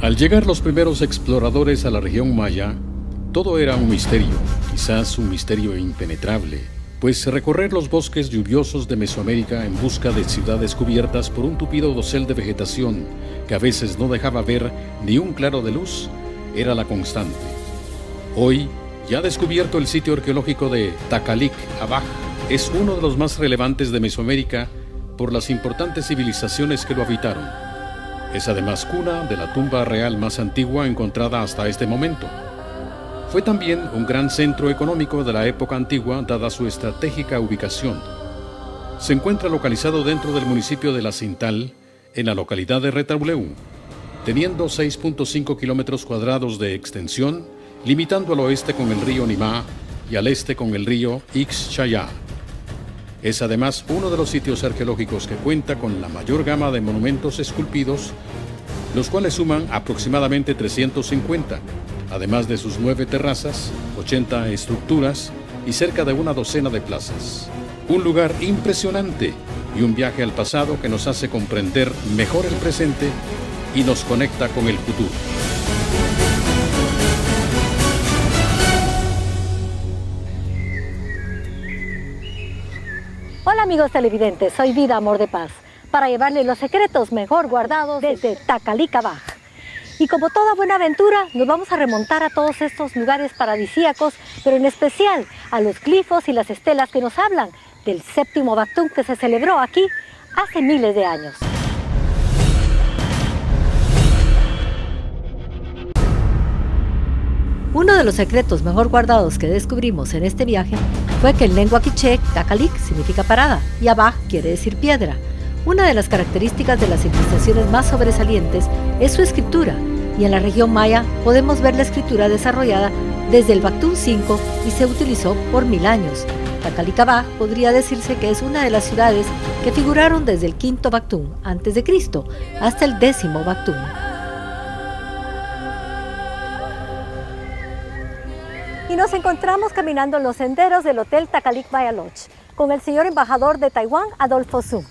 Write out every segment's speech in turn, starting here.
Al llegar los primeros exploradores a la región maya, todo era un misterio, quizás un misterio impenetrable, pues recorrer los bosques lluviosos de Mesoamérica en busca de ciudades cubiertas por un tupido dosel de vegetación que a veces no dejaba ver ni un claro de luz era la constante. Hoy, ya descubierto el sitio arqueológico de Takalik-Abaj, es uno de los más relevantes de Mesoamérica por las importantes civilizaciones que lo habitaron. Es además cuna de la tumba real más antigua encontrada hasta este momento. Fue también un gran centro económico de la época antigua dada su estratégica ubicación. Se encuentra localizado dentro del municipio de La Cintal, en la localidad de Retalhuleu, teniendo 6.5 kilómetros cuadrados de extensión, limitando al oeste con el río Nimá y al este con el río Ixchayá. Es además uno de los sitios arqueológicos que cuenta con la mayor gama de monumentos esculpidos, los cuales suman aproximadamente 350, además de sus 9 terrazas, 80 estructuras y cerca de una docena de plazas. Un lugar impresionante y un viaje al pasado que nos hace comprender mejor el presente y nos conecta con el futuro. Hola amigos televidentes, soy Vida Amor de Paz, para llevarles los secretos mejor guardados desde Takalik-Abaj. Y como toda buena aventura, nos vamos a remontar a todos estos lugares paradisíacos, pero en especial a los glifos y las estelas que nos hablan del séptimo Bactún que se celebró aquí hace miles de años. Uno de los secretos mejor guardados que descubrimos en este viaje fue que en lengua quiché, Takalik significa parada y Abaj quiere decir piedra. Una de las características de las civilizaciones más sobresalientes es su escritura, y en la región maya podemos ver la escritura desarrollada desde el Bactún V y se utilizó por 1000 años. Takalik-Abaj podría decirse que es una de las ciudades que figuraron desde el quinto Bactún a.C. hasta el 10º Bactún. Y nos encontramos caminando en los senderos del Hotel Takalik Maya Lodge con el señor embajador de Taiwán, Adolfo Zhu.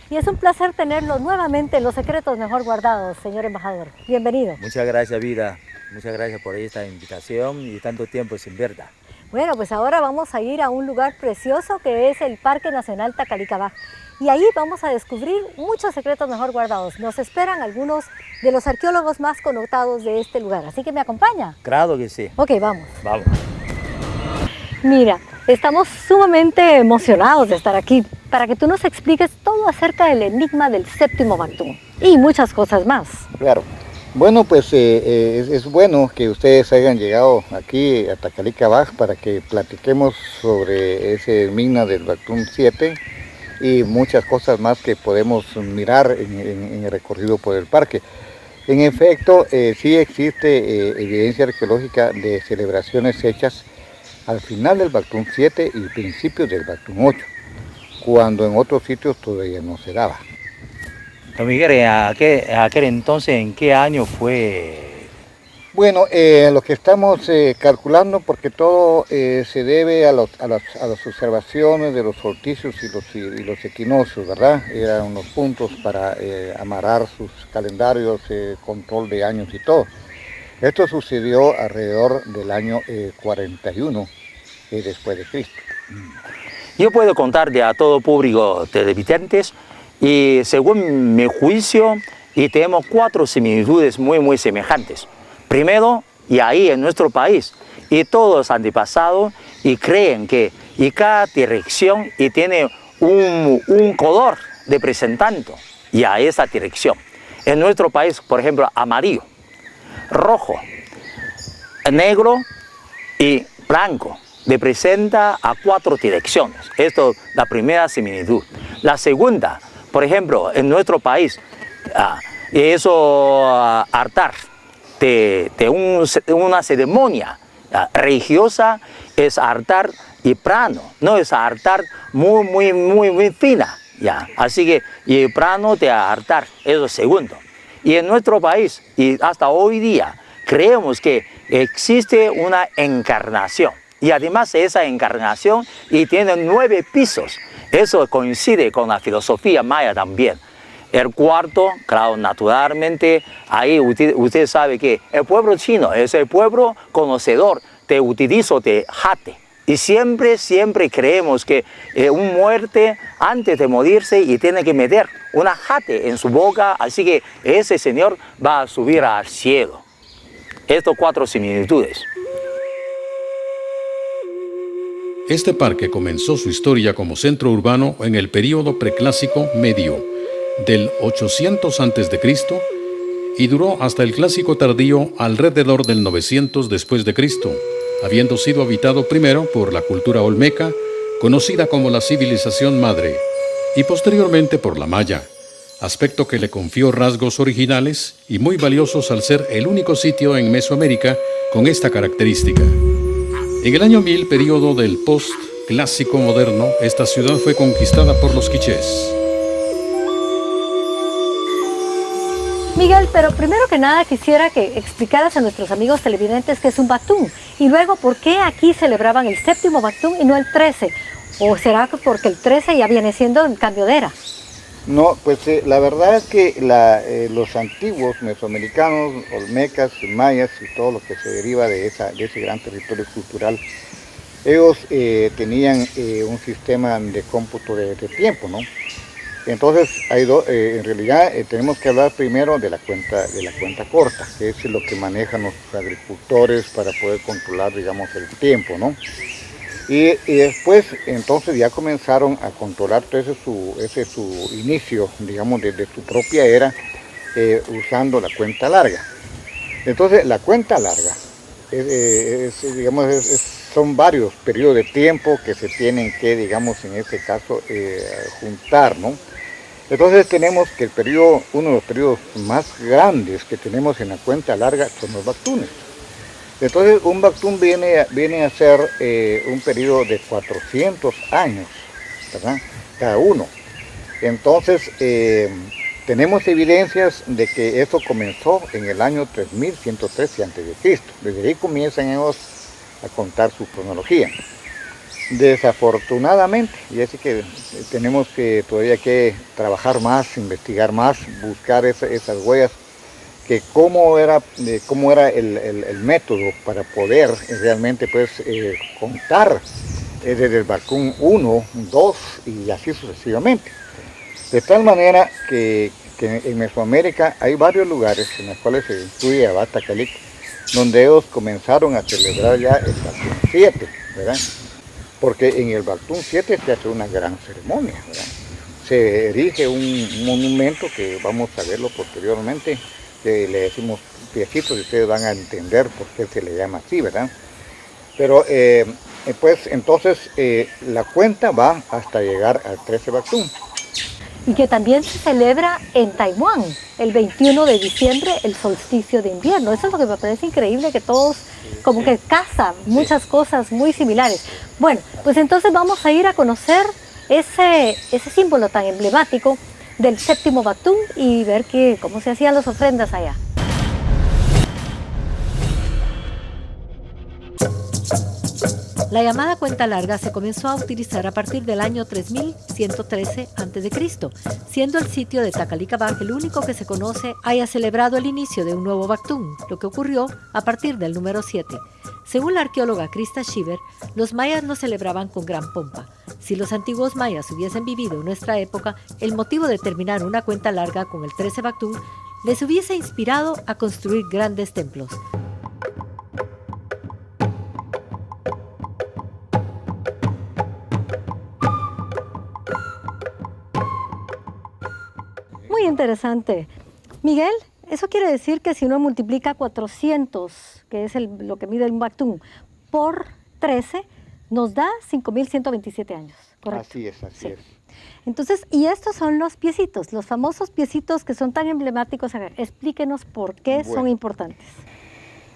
Y es un placer tenerlo nuevamente en los secretos mejor guardados, señor embajador. Bienvenido. Muchas gracias, Vida. Muchas gracias por esta invitación y tanto tiempo sin verla. Bueno, pues ahora vamos a ir a un lugar precioso que es el Parque Nacional Takalik-Abaj. Y ahí vamos a descubrir muchos secretos mejor guardados. Nos esperan algunos de los arqueólogos más connotados de este lugar. Así que me acompaña. Claro que sí. Ok, vamos. Vamos. Mira, estamos sumamente emocionados de estar aquí para que tú nos expliques todo acerca del enigma del séptimo Bactún y muchas cosas más. Claro. Bueno, pues es bueno que ustedes hayan llegado aquí a Takalik-Abaj para que platiquemos sobre ese enigma del Bactún 7 y muchas cosas más que podemos mirar en el recorrido por el parque. En efecto, sí existe evidencia arqueológica de celebraciones hechas al final del Bactún 7 y principios del Bactún 8, cuando en otros sitios todavía no se daba. Don Miguel, aquel entonces, ¿en qué año fue? Bueno, lo que estamos calculando, porque todo se debe a las observaciones de los solsticios y los equinoccios, ¿verdad? Eran unos puntos para amarrar sus calendarios, control de años y todo. Esto sucedió alrededor del año 41 después de Cristo. Yo puedo contarle a todo público televidentes y según mi juicio y tenemos 4 similitudes muy semejantes. Primero, y ahí en nuestro país, y todos antepasados y creen que y cada dirección y tiene un color representando y a esa dirección. En nuestro país, por ejemplo, amarillo, rojo, negro y blanco representa a 4 direcciones. Esto es la primera similitud. La segunda, por ejemplo, en nuestro país, eso altar de una ceremonia religiosa es altar y plano, no es altar muy fina, ya. Así que y el plano de altar, eso es segundo. Y en nuestro país, y hasta hoy día, creemos que existe una encarnación. Y además esa encarnación y tiene 9 pisos. Eso coincide con la filosofía maya también. El cuarto, claro, naturalmente, ahí usted sabe que el pueblo chino es el pueblo conocedor de utilizo de jate. Y siempre creemos que un muerte antes de morirse y tiene que meter una jate en su boca, así que ese señor va a subir al cielo. Estos 4 similitudes. Este parque comenzó su historia como centro urbano en el período preclásico medio, del 800 a.C. y duró hasta el clásico tardío alrededor del 900 después de Cristo, habiendo sido habitado primero por la cultura olmeca, conocida como la civilización madre, y posteriormente por la maya, aspecto que le confió rasgos originales y muy valiosos al ser el único sitio en Mesoamérica con esta característica. En el año 1000, período del post-clásico moderno, esta ciudad fue conquistada por los quichés. Miguel, pero primero que nada quisiera que explicaras a nuestros amigos televidentes qué es un Baktún y luego por qué aquí celebraban el 7º Baktún y no el 13. ¿O será porque el 13 ya viene siendo el cambio de era? No, pues la verdad es que los antiguos mesoamericanos, olmecas, mayas y todo lo que se deriva de ese gran territorio cultural, ellos tenían un sistema de cómputo de tiempo, ¿no? Entonces, en realidad tenemos que hablar primero de la cuenta corta, que es lo que manejan los agricultores para poder controlar, digamos, el tiempo, ¿no? Y después, entonces ya comenzaron a controlar todo ese su inicio, digamos, de su propia era, usando la cuenta larga. Entonces, la cuenta larga, son varios periodos de tiempo que se tienen que, digamos, en este caso, juntar, ¿no? Entonces tenemos que uno de los periodos más grandes que tenemos en la cuenta larga son los Baktunes. Entonces un Baktún viene a ser un periodo de 400 años, ¿verdad? Cada uno. Entonces tenemos evidencias de que esto comenzó en el año 3113 a.C. Desde ahí comienzan ellos a contar su cronología. Desafortunadamente, y así que tenemos que todavía que trabajar más, investigar más, buscar esas huellas, que cómo era el método para poder realmente pues contar desde el Baktún 1, 2 y así sucesivamente. De tal manera que en Mesoamérica hay varios lugares en los cuales se incluye Abad Tacalic, donde ellos comenzaron a celebrar ya el Baktún 7, ¿verdad? Porque en el Baktún 7 se hace una gran ceremonia, ¿verdad? Se erige un monumento que vamos a verlo posteriormente, que le decimos piecitos y ustedes van a entender por qué se le llama así, ¿verdad? Pero pues entonces la cuenta va hasta llegar al 13 Baktún. Y que también se celebra en Taiwán, el 21 de diciembre, el solsticio de invierno. Eso es lo que me parece increíble, que todos como que casan muchas cosas muy similares. Bueno, pues entonces vamos a ir a conocer ese símbolo tan emblemático del 7º Baktún y ver cómo se hacían las ofrendas allá. La llamada cuenta larga se comenzó a utilizar a partir del año 3113 a.C., siendo el sitio de Takalikabaj el único que se conoce haya celebrado el inicio de un nuevo Baktún, lo que ocurrió a partir del número 7. Según la arqueóloga Krista Shiver, los mayas lo celebraban con gran pompa. Si los antiguos mayas hubiesen vivido en nuestra época, el motivo de terminar una cuenta larga con el 13 Baktún les hubiese inspirado a construir grandes templos. Muy interesante. Miguel, eso quiere decir que si uno multiplica 400, que es lo que mide un Baktún, por 13, nos da 5.127 años, ¿correcto? Así es. Entonces, y estos son los piecitos, los famosos piecitos que son tan emblemáticos. A ver, explíquenos por qué son importantes.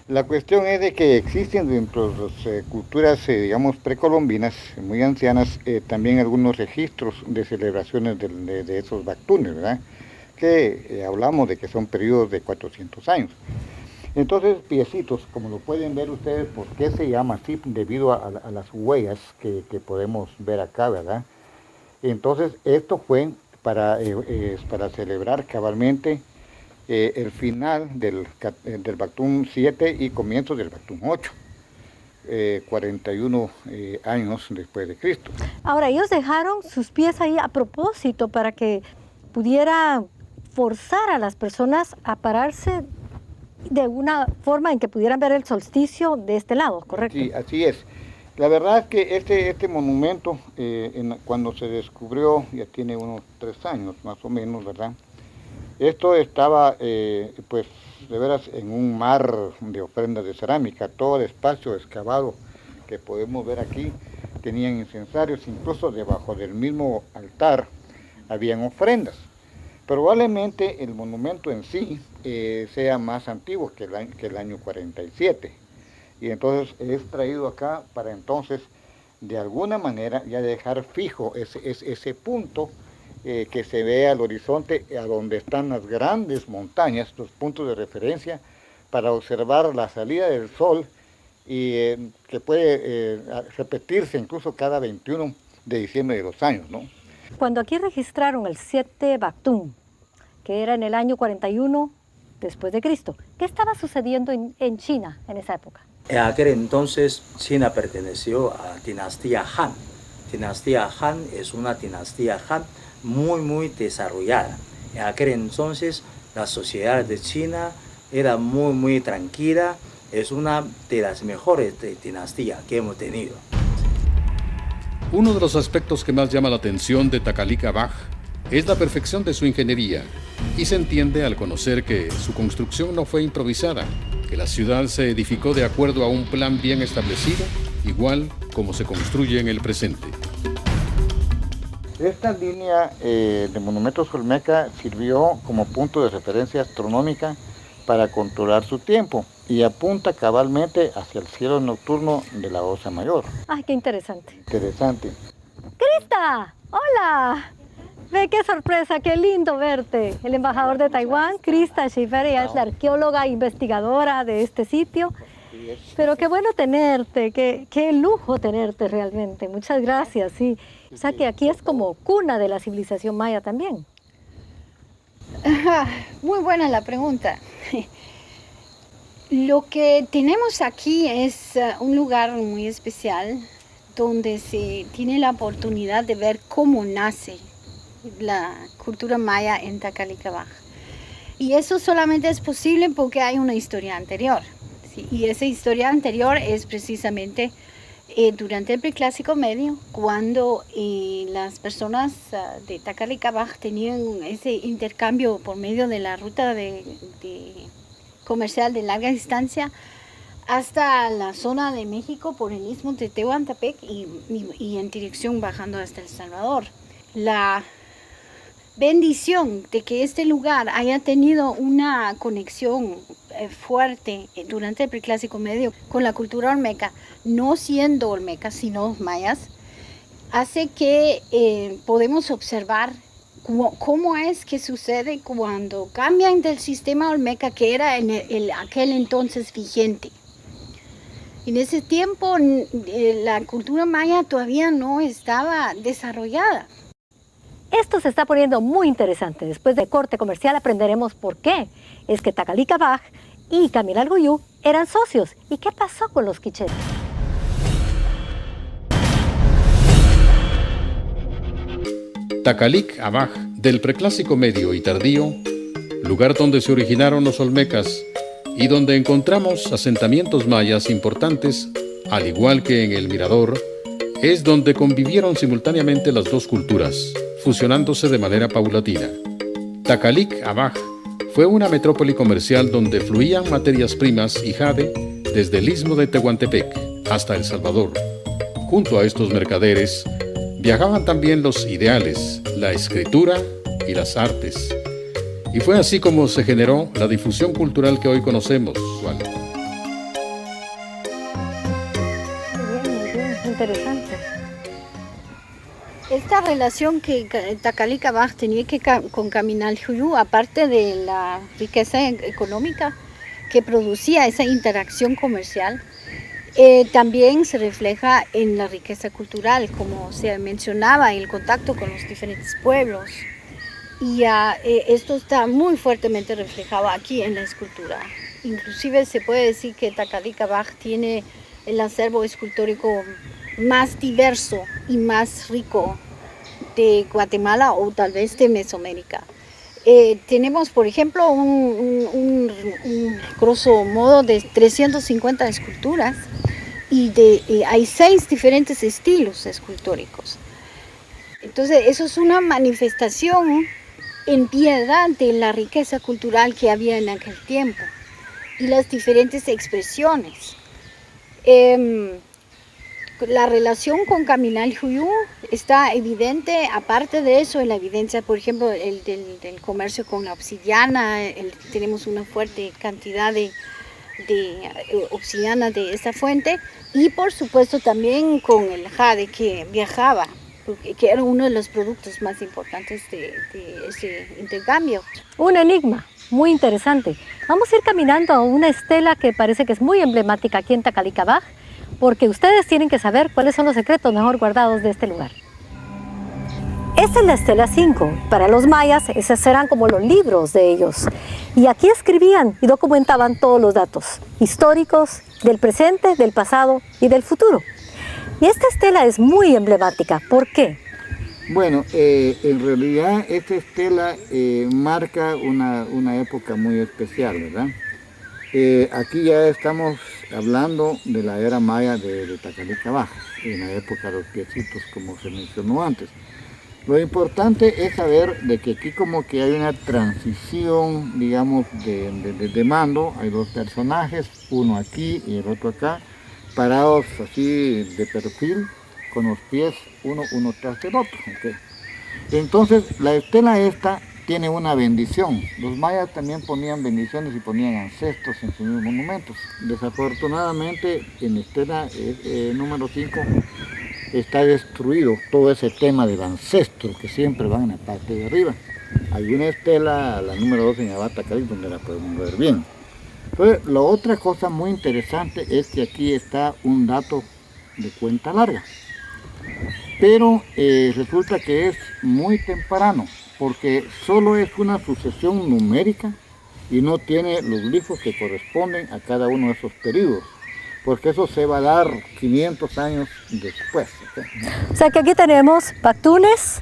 La cuestión es de que existen dentro de las culturas, digamos, precolombinas, muy ancianas, también algunos registros de celebraciones de esos Baktunes, ¿verdad? Que hablamos de que son periodos de 400 años. Entonces, piecitos, como lo pueden ver ustedes, ¿por qué se llama así? Debido a las huellas que podemos ver acá, ¿verdad? Entonces, esto fue para celebrar cabalmente el final del Bactum 7 y comienzo del Bactum 8. 41 años después de Cristo. Ahora, ellos dejaron sus pies ahí a propósito para que pudiera forzar a las personas a pararse de una forma en que pudieran ver el solsticio de este lado, ¿correcto? Sí, así es. La verdad es que este monumento, cuando se descubrió, ya tiene unos 3 años más o menos, ¿verdad? Esto estaba, pues, de veras en un mar de ofrendas de cerámica. Todo el espacio excavado que podemos ver aquí tenían incensarios, incluso debajo del mismo altar habían ofrendas. Probablemente el monumento en sí sea más antiguo que el año 47. Y entonces es traído acá para entonces, de alguna manera, ya dejar fijo ese punto que se ve al horizonte, a donde están las grandes montañas, los puntos de referencia, para observar la salida del sol y que puede repetirse incluso cada 21 de diciembre de los años, ¿no? Cuando aquí registraron el 7 Bactum, que era en el año 41 después de Cristo, ¿qué estaba sucediendo en China en esa época? En aquel entonces China perteneció a la dinastía Han. Dinastía Han es una dinastía Han muy desarrollada. En aquel entonces la sociedad de China era muy tranquila, es una de las mejores dinastías que hemos tenido. Uno de los aspectos que más llama la atención de Takalik Abaj es la perfección de su ingeniería, y se entiende al conocer que su construcción no fue improvisada, que la ciudad se edificó de acuerdo a un plan bien establecido, igual como se construye en el presente. Esta línea de monumentos olmeca sirvió como punto de referencia astronómica para controlar su tiempo y apunta cabalmente hacia el cielo nocturno de la Osa Mayor. ¡Ay, qué interesante! Interesante. ¡Crista! ¡Hola! Ve qué sorpresa, qué lindo verte. El embajador de Taiwán, Crista Schiffer, ella es la arqueóloga e investigadora de este sitio. Pero qué bueno tenerte, qué lujo tenerte realmente. Muchas gracias, sí. O sea que aquí es como cuna de la civilización maya también. Muy buena la pregunta. Lo que tenemos aquí es un lugar muy especial donde se tiene la oportunidad de ver cómo nace la cultura maya en Takalik Abaj. Y eso solamente es posible porque hay una historia anterior. ¿Sí? Y esa historia anterior es precisamente durante el Preclásico Medio, cuando las personas de Takalik Abaj tenían ese intercambio por medio de la ruta comercial de larga distancia hasta la zona de México por el istmo de Tehuantepec y en dirección bajando hasta El Salvador. La bendición de que este lugar haya tenido una conexión fuerte durante el Preclásico Medio con la cultura olmeca, no siendo olmecas sino mayas, hace que podemos observar cómo es que sucede cuando cambian del sistema olmeca que era en aquel entonces vigente. En ese tiempo la cultura maya todavía no estaba desarrollada. Esto se está poniendo muy interesante. Después de corte comercial aprenderemos por qué es que Takalik Abaj y Kamilargoyú eran socios y qué pasó con los quichés. Takalik Abaj, del Preclásico Medio y Tardío, lugar donde se originaron los olmecas y donde encontramos asentamientos mayas importantes, al igual que en el Mirador, es donde convivieron simultáneamente las dos culturas, fusionándose de manera paulatina. Takalik Abaj fue una metrópoli comercial donde fluían materias primas y jade desde el istmo de Tehuantepec hasta El Salvador. Junto a estos mercaderes viajaban también los ideales, la escritura y las artes. Y fue así como se generó la difusión cultural que hoy conocemos, Juan. Muy bien, interesante. Esta relación que Takalik Abaj tenía con Kamilargoyú, aparte de la riqueza económica que producía esa interacción comercial, también se refleja en la riqueza cultural, como se mencionaba, en el contacto con los diferentes pueblos. Y esto está muy fuertemente reflejado aquí en la escultura. Inclusive se puede decir que Tacalica-Baj tiene el acervo escultórico más diverso y más rico de Guatemala o tal vez de Mesoamérica. Tenemos, por ejemplo, un grosso modo de 350 esculturas y hay 6 diferentes estilos escultóricos. Entonces, eso es una manifestación en piedad de la riqueza cultural que había en aquel tiempo y las diferentes expresiones. La relación con Caminal Juyú está evidente, aparte de eso, en la evidencia, por ejemplo, del comercio con la obsidiana. Tenemos una fuerte cantidad de obsidiana de esta fuente, y por supuesto también con el jade que viajaba, que era uno de los productos más importantes de ese intercambio. Un enigma muy interesante. Vamos a ir caminando a una estela que parece que es muy emblemática aquí en Tacalica-Baj, porque ustedes tienen que saber cuáles son los secretos mejor guardados de este lugar. Esta es la estela 5. Para los mayas, esos eran como los libros de ellos. Y aquí escribían y documentaban todos los datos históricos del presente, del pasado y del futuro. Y esta estela es muy emblemática. ¿Por qué? Bueno, en realidad esta estela marca una época muy especial, ¿verdad? Aquí ya estamos hablando de la era maya de Tacalica-Baj, en la época de los piecitos, como se mencionó antes. Lo importante es saber de que aquí como que hay una transición, digamos, de mando. Hay 2 personajes, uno aquí y el otro acá, parados así de perfil, con los pies uno tras del otro. ¿Okay? Entonces, la estela esta tiene una bendición. Los mayas también ponían bendiciones y ponían ancestros en sus monumentos. Desafortunadamente, en la estela número 5 está destruido todo ese tema del ancestro que siempre van en la parte de arriba. Hay una estela, la número 2 en Abata-Calic, donde la podemos ver bien. Entonces, la otra cosa muy interesante es que aquí está un dato de cuenta larga. Pero resulta que es muy temprano, porque solo es una sucesión numérica y no tiene los glifos que corresponden a cada uno de esos periodos, porque eso se va a dar 500 años después. ¿Okay? O sea que aquí tenemos Pactunes,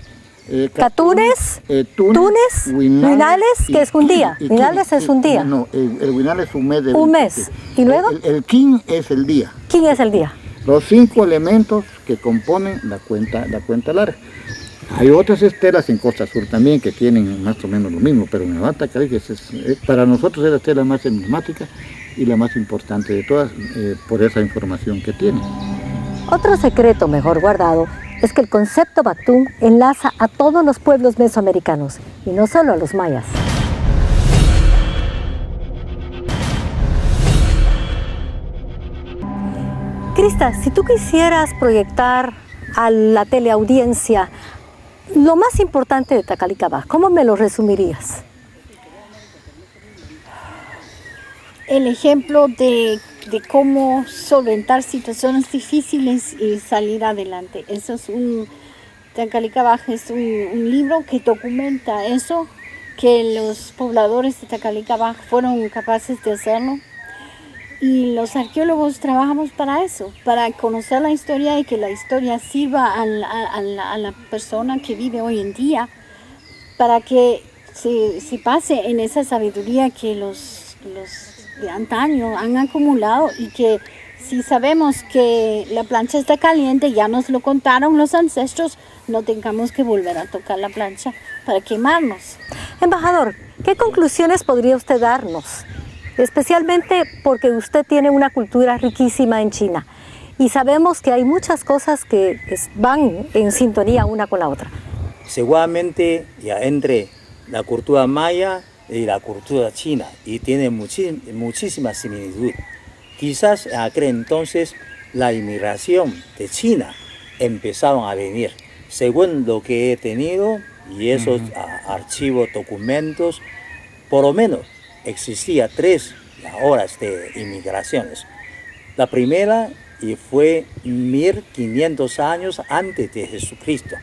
Catunes, Tunes, Huinales, que es un día. Huinales es un día. No, el Huinal es un mes. Un mes. ¿Y luego? El Kin es el día. ¿Quién es el día? Los 5 elementos que componen la cuenta larga. Hay otras estelas en Costa Sur también que tienen más o menos lo mismo, pero en Abata-Calic para nosotros es la estela más emblemática y la más importante de todas, por esa información que tiene. Otro secreto mejor guardado es que el concepto Bactún enlaza a todos los pueblos mesoamericanos y no solo a los mayas. Crista, si tú quisieras proyectar a la teleaudiencia lo más importante de Tacalica-Baj, ¿cómo me lo resumirías? El ejemplo de cómo solventar situaciones difíciles y salir adelante. Eso es Tacalica-Baj es un libro que documenta eso, que los pobladores de Tacalica-Baj fueron capaces de hacerlo. Y los arqueólogos trabajamos para eso, para conocer la historia y que la historia sirva a la persona que vive hoy en día, para que se pase en esa sabiduría que los de antaño han acumulado, y que si sabemos que la plancha está caliente, ya nos lo contaron los ancestros, no tengamos que volver a tocar la plancha para quemarnos. Embajador, ¿qué conclusiones podría usted darnos? Especialmente porque usted tiene una cultura riquísima en China y sabemos que hay muchas cosas que van en sintonía una con la otra. Seguramente ya entre la cultura maya y la cultura china, y tiene muchísima similitud. Quizás en aquel entonces la inmigración de China empezaron a venir, según lo que he tenido y esos archivos, documentos, por lo menos existía 3 horas de inmigraciones. La primera y fue 1500 años antes de Jesucristo.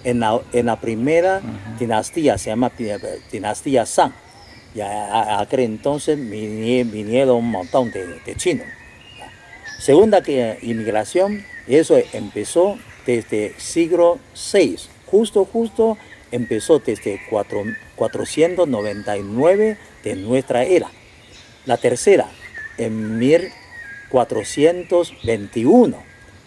en la primera dinastía, se llama dinastía Shang. Y a aquel entonces vinieron un montón de chinos. Segunda inmigración, eso empezó desde siglo VI, justo empezó desde 499 de nuestra era. La tercera, en 1421,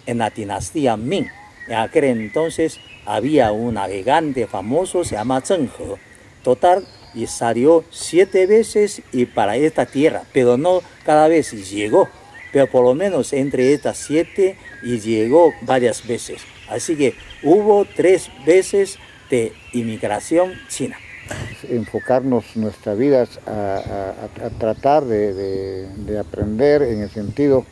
en la dinastía Ming. En aquel entonces había un navegante famoso, se llama Zheng He. Total, y salió 7 veces y para esta tierra, pero no cada vez llegó, pero por lo menos entre estas 7 y llegó varias veces. Así que hubo 3 veces de inmigración china. Enfocarnos nuestras vidas a tratar de aprender en el sentido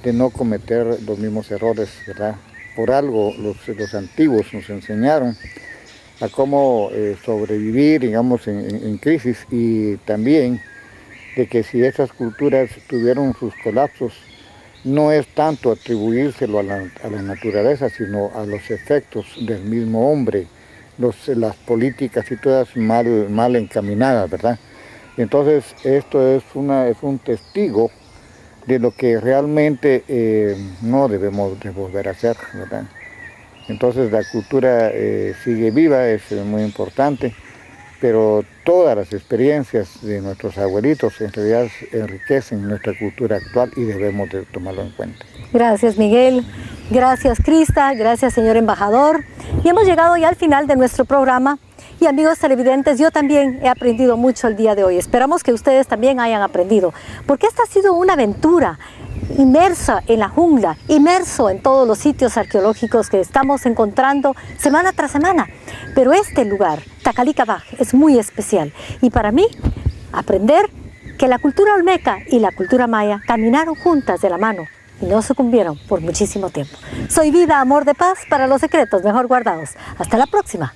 de no cometer los mismos errores, ¿verdad? Por algo los antiguos nos enseñaron a cómo sobrevivir, digamos, en crisis, y también de que si esas culturas tuvieron sus colapsos, no es tanto atribuírselo a la naturaleza, sino a los efectos del mismo hombre, las políticas y todas mal encaminadas, ¿verdad? Entonces esto es un testigo de lo que realmente no debemos de volver a hacer, ¿verdad? Entonces la cultura sigue viva, es muy importante, pero todas las experiencias de nuestros abuelitos en realidad enriquecen nuestra cultura actual y debemos de tomarlo en cuenta. Gracias, Miguel. Gracias, Krista. Gracias, señor embajador. Y hemos llegado ya al final de nuestro programa. Y amigos televidentes, yo también he aprendido mucho el día de hoy. Esperamos que ustedes también hayan aprendido, porque esta ha sido una aventura inmersa en la jungla, inmerso en todos los sitios arqueológicos que estamos encontrando semana tras semana. Pero este lugar, Takalikabaj, es muy especial. Y para mí, aprender que la cultura olmeca y la cultura maya caminaron juntas de la mano y no sucumbieron por muchísimo tiempo. Soy Vida Amor de Paz para Los Secretos Mejor Guardados. Hasta la próxima.